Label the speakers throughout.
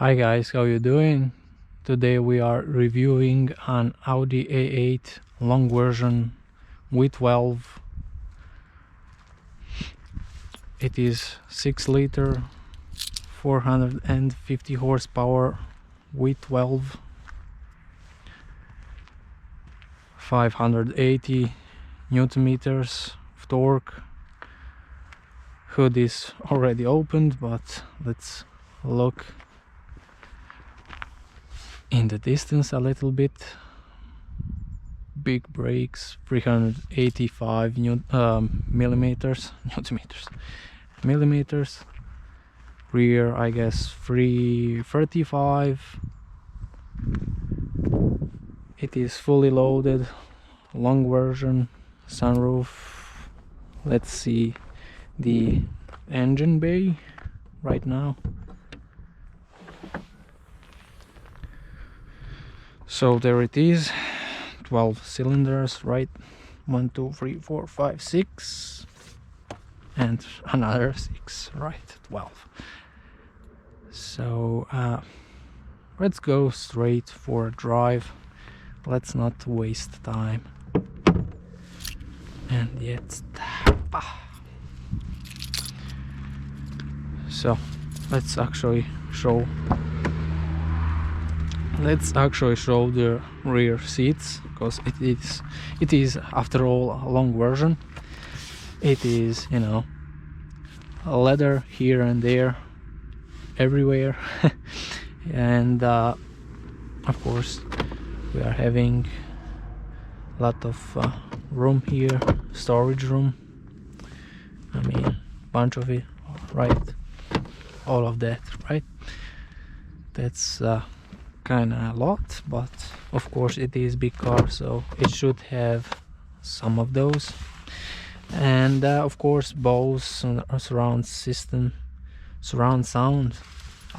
Speaker 1: Hi guys, how you doing? Today we are reviewing an Audi A8 long version W12. It is 6 liter, 450 horsepower W12, 580 Newton meters of torque. Hood is already opened, but let's look in the distance a little bit. Big brakes, 385 millimeters. Rear, I guess 335. It is fully loaded, long version, sunroof. Let's see the engine bay right now. So there it is, 12 cylinders, right? 1, 2, 3, 4, 5, 6, and another 6, right? 12. So let's go straight for a drive. Let's not waste time. And yet, so let's actually show the rear seats, because it is after all a long version. It is, you know, leather here and there, everywhere. And of course we are having a lot of room here, storage room. I mean, bunch of it, right? All of that, right? That's kind of a lot, but of course it is big car, so it should have some of those. And of course Bose surround system, surround sound,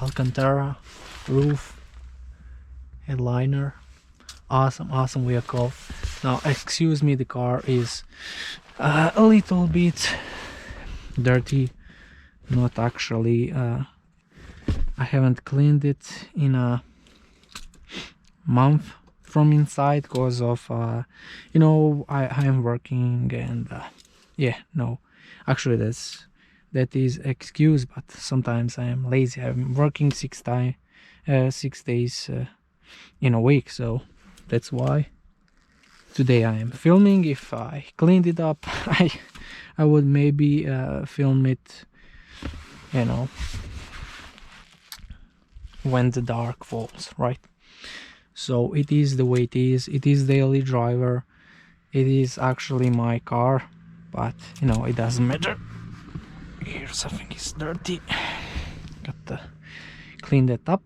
Speaker 1: Alcantara roof, headliner. Awesome vehicle. Now excuse me, the car is a little bit dirty. Not actually, I haven't cleaned it in a month from inside because of you know, I am working, and yeah, no, actually that is excuse, but sometimes I am lazy. I'm working 6 days in a week, so that's why today I am filming. If I cleaned it up, I would maybe film it, you know, when the dark falls, right? So it is the way it is. It is daily driver. It is actually my car, but you know, it doesn't matter. Here something is dirty, got to clean that up.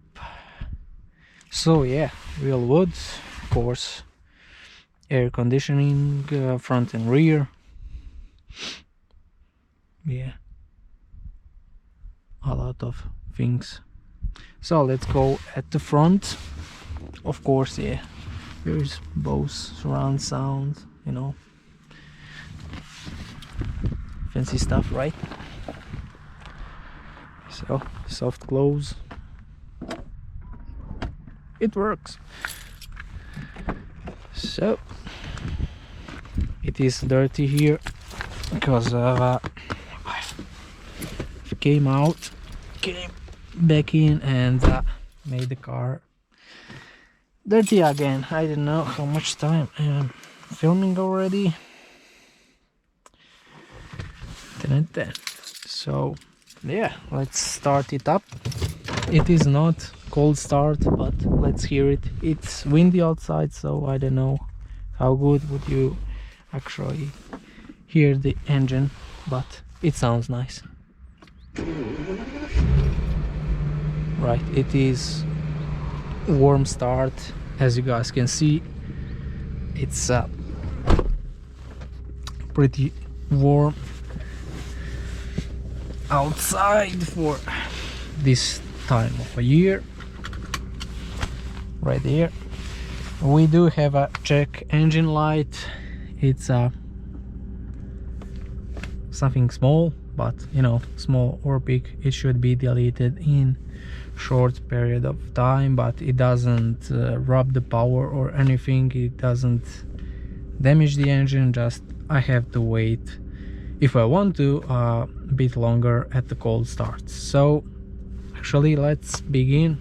Speaker 1: So yeah, real wood, of course, air conditioning, front and rear. Yeah, a lot of things. So let's go at the front. Of course, yeah, here's Bose surround sound, you know, fancy stuff, right? So soft close, it works. So it is dirty here because I came back in and made the car dirty again. I don't know how much time I am filming already. So yeah, let's start it up. It is not cold start, but let's hear it. It's windy outside, so I don't know how good would you actually hear the engine, but it sounds nice. Right, it is warm start, as you guys can see. It's pretty warm outside for this time of a year. Right here we do have a check engine light. It's something small, but you know, small or big, it should be deleted in short period of time, but it doesn't rob the power or anything. It doesn't damage the engine. Just I have to wait, if I want to, a bit longer at the cold start. So actually, let's begin.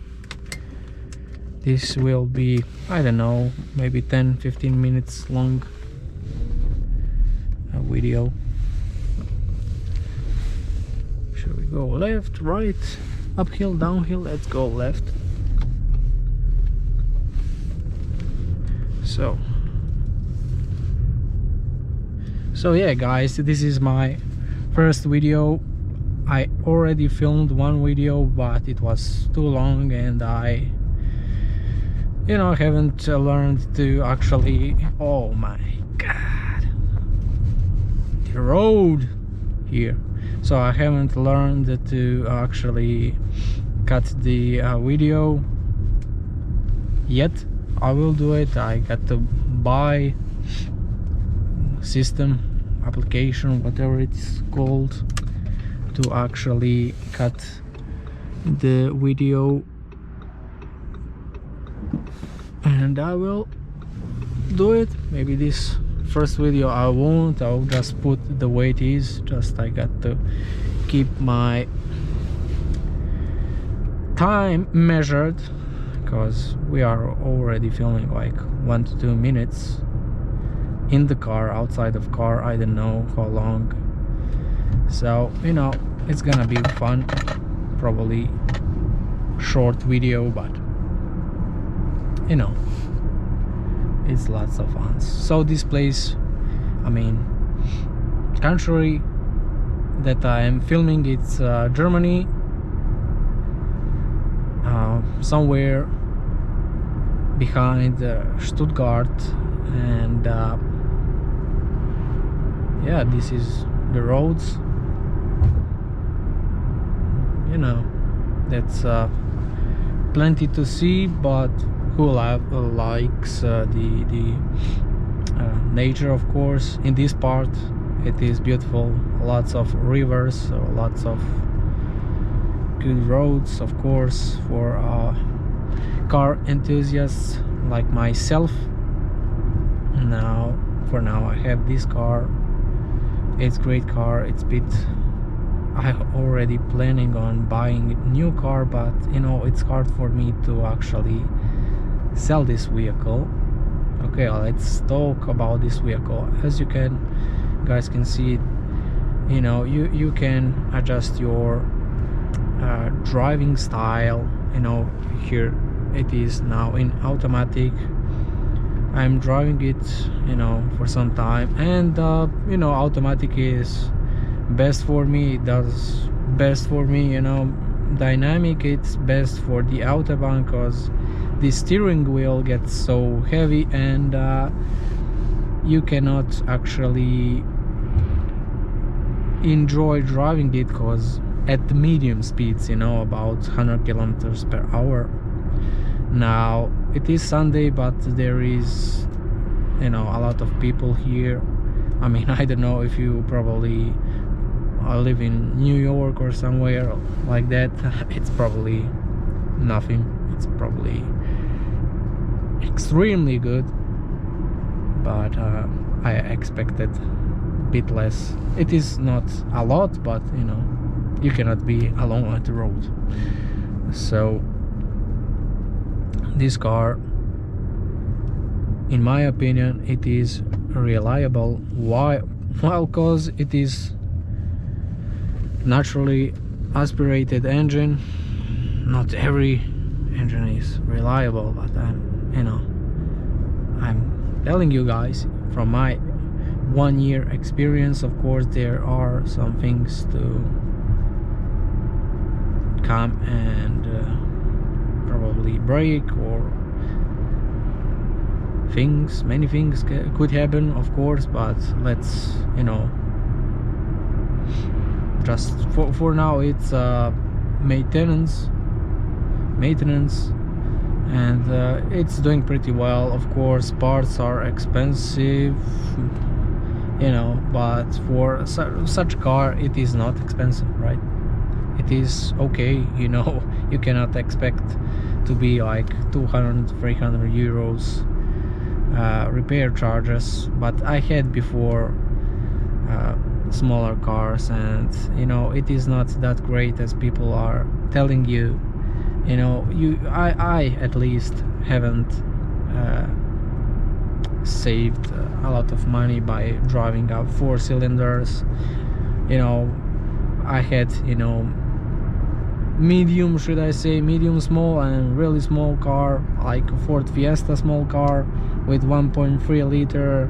Speaker 1: This will be, I don't know, maybe 10-15 minutes long video. Should we go left, right, uphill, downhill? Let's go left. So yeah guys, this is my first video. I already filmed one video, but it was too long and I, you know, haven't learned to actually, oh my god, the road here. So I haven't learned to actually cut the video yet. I will do it. I got to buy system, application, whatever it's called, to actually cut the video, and I will do it. Maybe this first video I won't, I'll just put the way it is. Just I got to keep my time measured, because we are already filming like 1 to 2 minutes in the car, outside of car, I don't know how long. So you know, it's gonna be fun, probably short video, but you know, it's lots of fun. So this place, I mean, country that I am filming, it's Germany, somewhere behind Stuttgart, and yeah, this is the roads. You know, that's plenty to see, but who likes the nature, of course. In this part it is beautiful, lots of rivers, lots of good roads, of course, for car enthusiasts like myself. Now, for now, I have this car. It's great car. It's bit, I already planning on buying a new car, but you know, it's hard for me to actually sell this vehicle. Okay, let's talk about this vehicle. As you guys can see, you know, you can adjust your driving style. You know, here it is now in automatic. I'm driving it, you know, for some time, and you know, automatic is best for me. It does best for me. You know, dynamic, it's best for the autobahn, because the steering wheel gets so heavy, and you cannot actually enjoy driving it, because at the medium speeds, you know, about 100 kilometers per hour. Now it is Sunday, but there is, you know, a lot of people here. I mean, I don't know if you probably live in New York or somewhere like that. It's probably nothing. It's probably extremely good, but I expected a bit less. It is not a lot, but you know, you cannot be alone on the road. So this car, in my opinion, it is reliable. Why? Well, because it is naturally aspirated engine. Not every engine is reliable, but I'm telling you guys from my 1 year experience. Of course, there are some things to come and probably break, or many things could happen, of course, but let's, you know, just for now it's maintenance, and it's doing pretty well. Of course, parts are expensive, you know, but for such car it is not expensive, right? It is okay, you know. You cannot expect to be like 200-300 euros repair charges, but I had before smaller cars, and you know, it is not that great as people are telling you. You know, I at least haven't saved a lot of money by driving up 4 cylinders. You know, I had, you know, medium, should I say, medium small and really small car, like a Ford Fiesta small car with 1.3 liter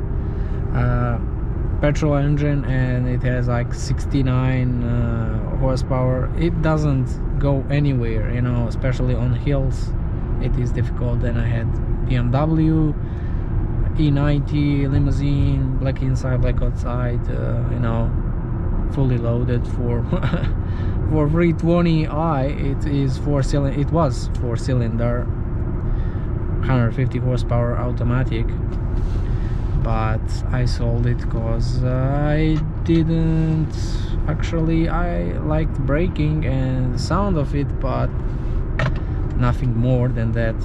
Speaker 1: petrol engine, and it has like 69 horsepower. It doesn't go anywhere, you know, especially on hills. It is difficult. Then I had BMW E90 limousine, black inside, black outside, you know, fully loaded for for 320i. It is 4-cylinder. It was 4-cylinder, 150 horsepower automatic, but I sold it because I didn't actually. I liked braking and the sound of it, but nothing more than that.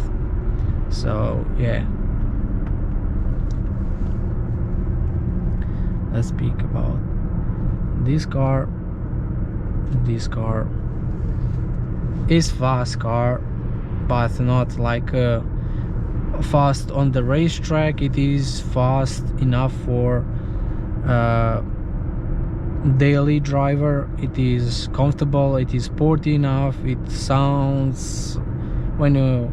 Speaker 1: So yeah, let's speak about this car. This car is fast car, but not like fast on the racetrack. It is fast enough for daily driver. It is comfortable, it is sporty enough. It sounds, when you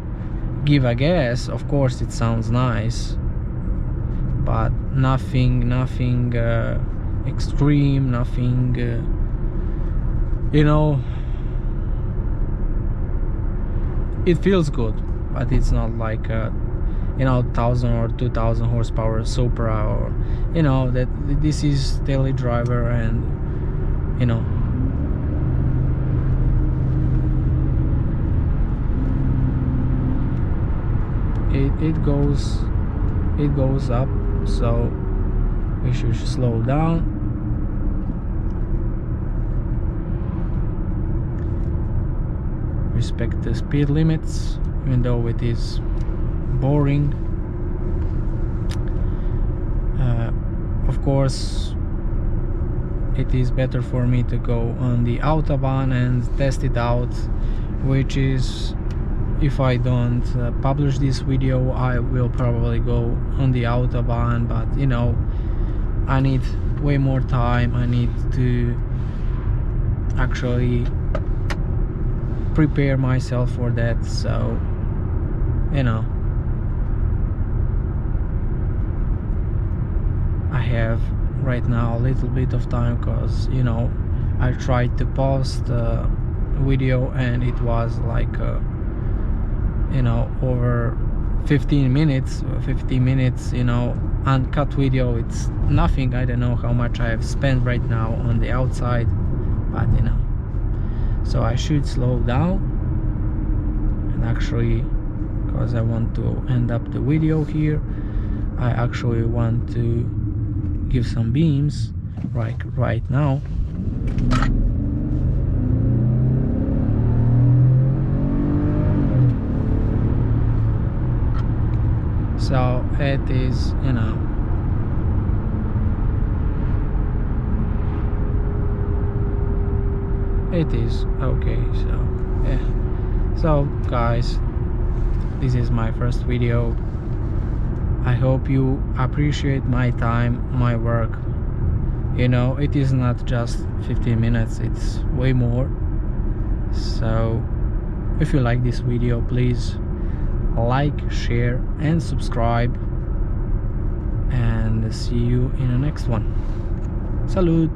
Speaker 1: give a gas, of course it sounds nice, but nothing extreme, nothing you know. It feels good, but it's not like you know, 1000 or 2000 horsepower Supra, or you know, that this is daily driver. And you know, it goes up, so we should slow down. Respect the speed limits, even though it is boring. Of course, it is better for me to go on the Autobahn and test it out, which is, if I don't publish this video, I will probably go on the Autobahn. But you know, I need way more time. I need to actually prepare myself for that. So you know, I have right now a little bit of time, because you know, I tried to post the video and it was like you know, over 15 minutes, you know, uncut video. It's nothing. I don't know how much I have spent right now on the outside, but you know, so I should slow down. And actually, because I want to end up the video here, I actually want to give some beams right now. So it is, you know, it is okay. So yeah, so guys, this is my first video. I hope you appreciate my time, my work. You know, it is not just 15 minutes, it's way more. So if you like this video, please like, share and subscribe, and see you in the next one. Salute.